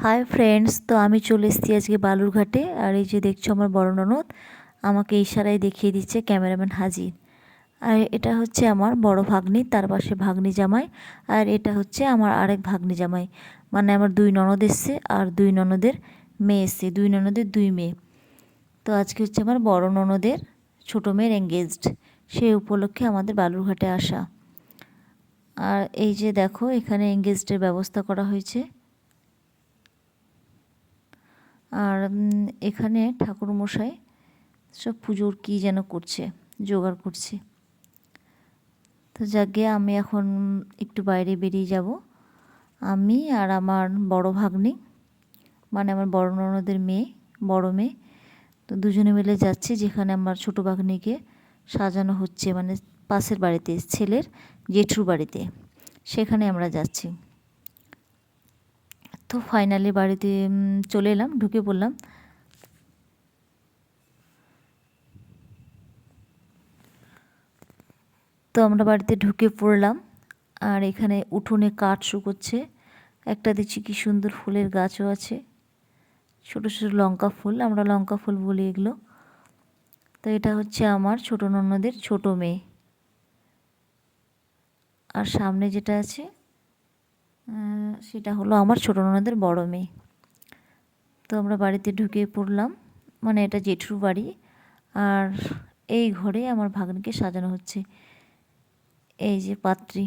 Hi friends, তো আমি চলে এসেছি আজকে বালুরঘাটে। আর এই যে দেখছো আমার বড় ননদ আমাকে ইশারায় দেখিয়ে দিচ্ছে ক্যামেরাম্যান হাজির। আর এটা হচ্ছে আমার বড় ভাগ্নি, তার পাশে ভাগ্নি জামাই। আর এটা হচ্ছে আমার আরেক ভাগ্নি জামাই, মানে আমার দুই ননদ এসছে আর দুই ননদের মেয়ে এসছে, দুই ননদের দুই মেয়ে। তো আজকে হচ্ছে আমার বড় ননদের ছোটো মেয়ের এঙ্গেজড, সেই উপলক্ষে আমাদের বালুরঘাটে আসা। আর এই যে দেখো এখানে এঙ্গেজডের ব্যবস্থা করা হয়েছে। আর এখানে ঠাকুরমশাই সব পুজোর কী যেন করছে, জোগাড় করছে। তো যাকে আমি এখন একটু বাইরে বেরিয়ে যাব, আমি আর আমার বড় ভাগ্নি, মানে আমার বড় ননদের মেয়ে, বড় মেয়ে। তো দুজনে মিলে যাচ্ছি যেখানে আমার ছোটো ভাগ্নিকে সাজানো হচ্ছে, মানে পাশের বাড়িতে, ছেলের জেঠুর বাড়িতে, সেখানে আমরা যাচ্ছি। তো ফাইনালি বাড়িতে চলে এলাম, ঢুকে পড়লাম। তো আমরা বাড়িতে ঢুকে পড়লাম। আর এখানে উঠোনে কাঠ শুকোচ্ছে। একটা দেখছি কি সুন্দর ফুলের গাছও আছে, ছোট ছোট লঙ্কা ফুল, আমরা লঙ্কা ফুল বলি এগুলো। তো এটা হচ্ছে আমার ছোট ননদের ছোট মেয়ে। আর সামনে যেটা আছে সেটা হলো আমার ছোট ননদের বড় মেয়ে। তো আমরা বাড়িতে ঢুকে পড়লাম, মানে এটা জেঠুর বাড়ি। আর এই ঘরে আমার ভাগ্নিকে সাজানো হচ্ছে, এই যে পাত্রী।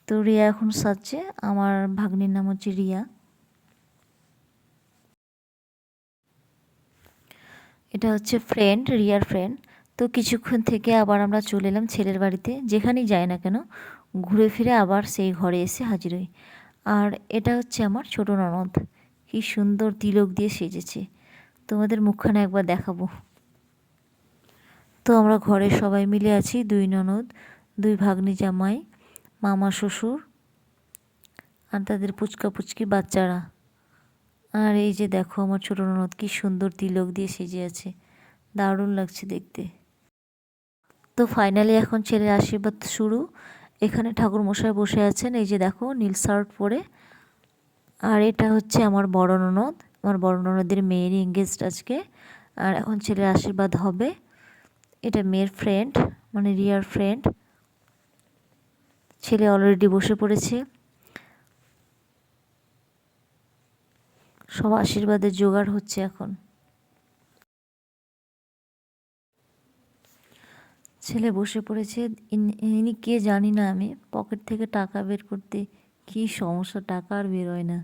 তো রিয়া এখন সাজছে, আমার ভাগ্নির নাম হচ্ছে রিয়া। এটা হচ্ছে ফ্রেন্ড, রিয়ার ফ্রেন্ড। তো কিছুক্ষণ থেকে আবার আমরা চলে এলাম ছেলের বাড়িতে, যেখানেই যাই না কেন ঘুরে ফিরে আবার সেই ঘরে এসে হাজির হই। আর এটা হচ্ছে আমার ছোট ননদ, কি সুন্দর তিলক দিয়ে সেজেছে, তোমাদের মুখখানা একবার দেখাবো। তো আমরা ঘরে সবাই মিলে আছি, দুই ননদ, দুই ভাগ্নি জামাই, মামা শ্বশুর আর তাদের পুচকা পুচকি বাচ্চারা। আর এই যে দেখো আমার ছোট ননদ কি সুন্দর তিলক দিয়ে সেজে আছে, দারুণ লাগছে দেখতে। তো ফাইনালি এখন ছেলের আশীর্বাদ শুরু। এখানে ঠাকুরমশাই বসে আছেন, এই যে দেখো নীল শার্ট পরে। আর এটা হচ্ছে আমার বড় ননদ, আমার বড় ননদের মেয়ের এঙ্গেজড আজকে। আর এখন ছেলের আশীর্বাদ হবে। এটা মেয়ের ফ্রেন্ড, মানে রিয়ার ফ্রেন্ড। ছেলে অলরেডি বসে পড়েছে, সব আশীর্বাদের জোগাড় হচ্ছে এখন। ছেলে বসে পড়েছে। ইনি কে জানি না, আমি পকেট থেকে টাকা বের করতে কি সমস্যা, টাকা আর বেরোয় না।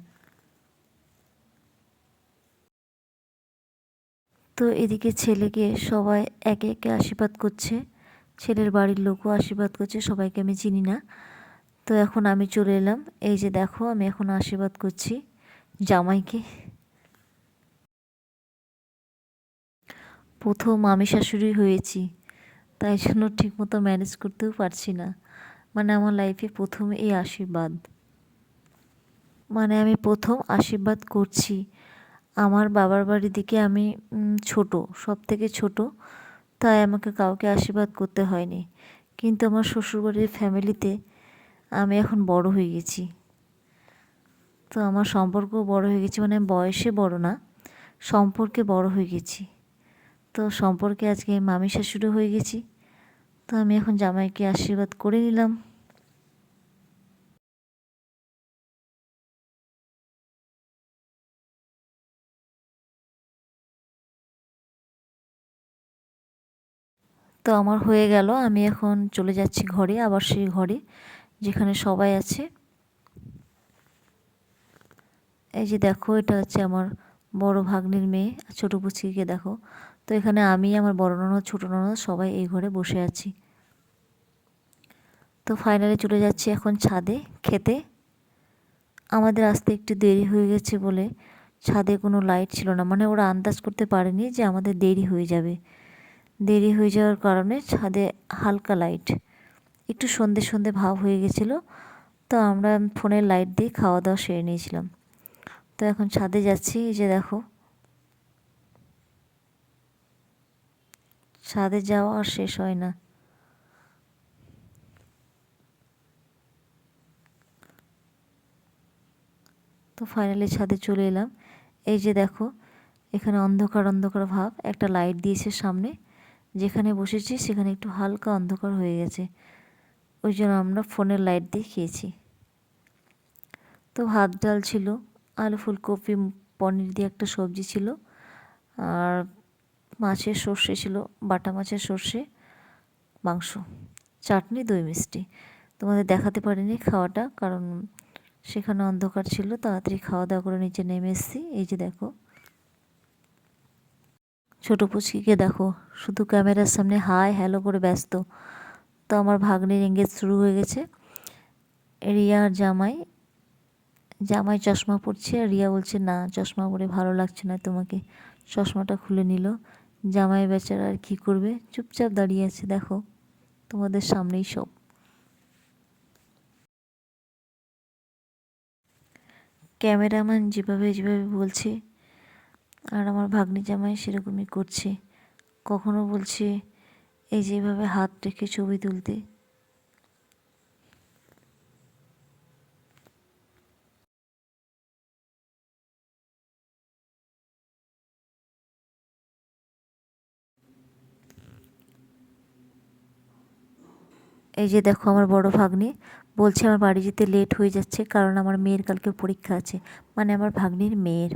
তো এদিকে ছেলেকে সবাই একে একে আশীর্বাদ করছে, ছেলের বাড়ির লোকও আশীর্বাদ করছে, সবাইকে আমি চিনি না। তো এখন আমি চলে এলাম, এই যে দেখো আমি এখন আশীর্বাদ করছি জামাইকে। প্রথম আমি শাশুড়ি হয়েছি, তাই জন্য ঠিকমতো ম্যানেজ করতেও পারছি না, মানে আমার লাইফে প্রথম এই আশীর্বাদ, মানে আমি প্রথম আশীর্বাদ করছি। আমার বাবার বাড়ির দিকে আমি ছোট, সব থেকে ছোট, তাই আমাকে কাউকে আশীর্বাদ করতে হয়নি। কিন্তু আমার শ্বশুরবাড়ির ফ্যামিলিতে আমি এখন বড় হয়ে গেছি, তো আমার সম্পর্কও বড় হয়ে গেছি, মানে বয়সে বড় না, সম্পর্কে বড় হয়ে গেছি। তো সম্পর্কে আজকে মামি শাশুড়ি হয়ে গেছি। তো আমি এখন জামাইকে আশীর্বাদ করে নিলাম। তো আমার হয়ে গেল, আমি এখন চলে যাচ্ছি ঘরে, আবার সেই ঘরে যেখানে সবাই আছে। এই যে দেখো এটা হচ্ছে আমার বড় ভাগ্নির মেয়ে, ছোটো পুচকিকে দেখো। তো এখানে আমি, আমার বড় ননদ, ছোটো ননদ সবাই এই ঘরে বসে আছি। তো ফাইনালি চলে যাচ্ছি এখন ছাদে খেতে। আমাদের আসতে একটু দেরি হয়ে গেছে বলে ছাদে কোনো লাইট ছিল না, মানে ওরা আন্দাজ করতে পারেনি যে আমাদের দেরি হয়ে যাবে। দেরি হয়ে যাওয়ার কারণে ছাদে হালকা লাইট, একটু সন্ধে সন্ধে ভাব হয়ে গেছিলো। তো আমরা ফোনের লাইট দিয়ে খাওয়া দাওয়া সেরে নিয়েছিলাম। তো এখন ছাদে যাচ্ছি, এই যে দেখো ছাদে যাওয়া আর শেষ হয় না। তো ফাইনালি ছাদে চলে এলাম। এই যে দেখো এখানে অন্ধকার অন্ধকার ভাব, একটা লাইট দিয়েছে সামনে, যেখানে বসেছি সেখানে একটু হালকা অন্ধকার হয়ে গেছে, ওই জন্য আমরা ফোনের লাইট দিয়ে খেয়েছি। তো ভাত ডাল ছিল, আলু ফুলকপি পনির দিয়ে একটা সবজি ছিল, আর মাছের সর্ষে ছিল, বাটা মাছের সর্ষে, মাংস, চাটনি, দই মিষ্টি। তোমাদের দেখাতে পারিনি খাওয়াটা, কারণ সেখানে অন্ধকার ছিল। তাড়াতাড়ি খাওয়া দাওয়া করে নিচে নেমে এসেছি। এই যে দেখো ছোটো পুচকিকে দেখো, শুধু ক্যামেরার সামনে হাই হ্যালো করে ব্যস্ত। তো আমার ভাগ্নির এঙ্গেজ শুরু হয়ে গেছে। রিয়ার জামাই চশমা পরছে, আর রিয়া বলছে না চশমা পরে ভালো লাগছে না তোমাকে। চশমাটা খুলে নিল। জামাই বেচারা আর কী করবে, চুপচাপ দাঁড়িয়ে আছে। দেখো তোমাদের সামনেই সব। ক্যামেরাম্যান যেভাবে যেভাবে বলছে, আর আমার ভাগ্নি জামাই সেরকমই করছে। কখনো বলছে এই যেভাবে হাত রেখে ছবি তুলতে। এই যে দেখো আমার বড় ভাগ্নি বলছে আমার বাড়ি যেতে লেট হয়ে যাচ্ছে, কারণ আমার মেয়ের কালকে পরীক্ষা আছে, মানে আমার ভাগ্নির মেয়ের।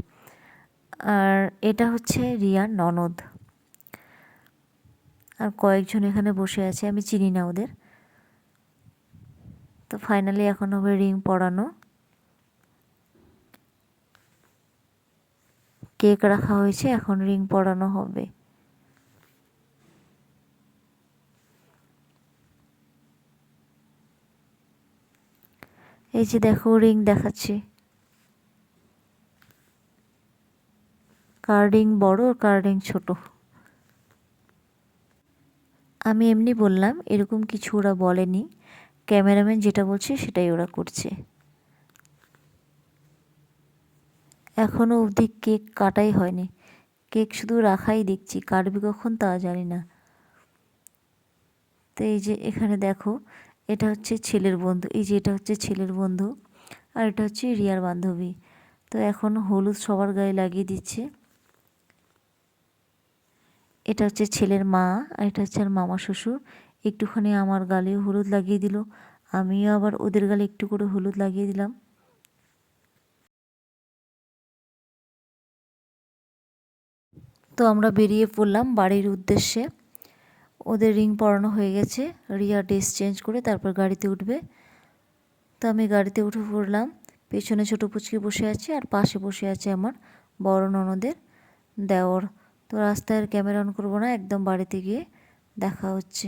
আর এটা হচ্ছে রিয়ার ননদ, আর কয়েকজন এখানে বসে আছে, আমি চিনি না ওদের। তো ফাইনালি এখন হবে রিং পরানো, কেক রাখা হয়েছে, এখন রিং পরানো হবে। এই যে দেখো রিং দেখাচ্ছি, কার রিং বড় কার রিং ছোট। আমি এমনি বললাম, এরকম কিছু ওরা বলেনি, ক্যামেরাম্যান যেটা বলছে সেটাই ওরা করছে। এখনও অবধি কেক কাটাই হয়নি, কেক শুধু রাখাই দেখছি, কাটবে কখন তা জানি না। তো এই যে এখানে দেখো এটা হচ্ছে ছেলের বন্ধু, এই যে এটা হচ্ছে ছেলের বন্ধু, আর এটা হচ্ছে রিয়ার বান্ধবী। তো এখন হলুদ সবার গায়ে লাগিয়ে দিচ্ছে। এটা হচ্ছে ছেলের মা, আর এটা হচ্ছে আর মামা শ্বশুর। একটুখানি আমার গালেও হলুদ লাগিয়ে দিল, আমিও আবার ওদের গালে একটু করে হলুদ লাগিয়ে দিলাম। তো আমরা বেরিয়ে পড়লাম বাড়ির উদ্দেশ্যে। ওদের রিং পরানো হয়ে গেছে, রিয়া ড্রেস চেঞ্জ করে তারপর গাড়িতে উঠবে। তো আমি গাড়িতে উঠে পড়লাম, পেছনে ছোটো পুচকি বসে আছে, আর পাশে বসে আছে আমার বড় ননদের দেওর। তো রাস্তায় আর ক্যামেরা অন করবো না, একদম বাড়িতে গিয়ে দেখা হচ্ছে।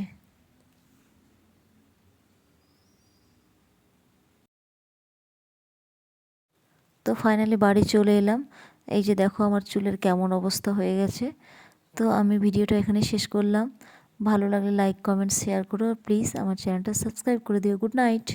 তো ফাইনালি বাড়ি চলে এলাম। এই যে দেখো আমার চুলের কেমন অবস্থা হয়ে গেছে। তো আমি ভিডিওটা এখানে শেষ করলাম। ভালো লাগলে লাইক কমেন্ট শেয়ার করো, প্লিজ আমার চ্যানেলটা সাবস্ক্রাইব করে দিও। Good night.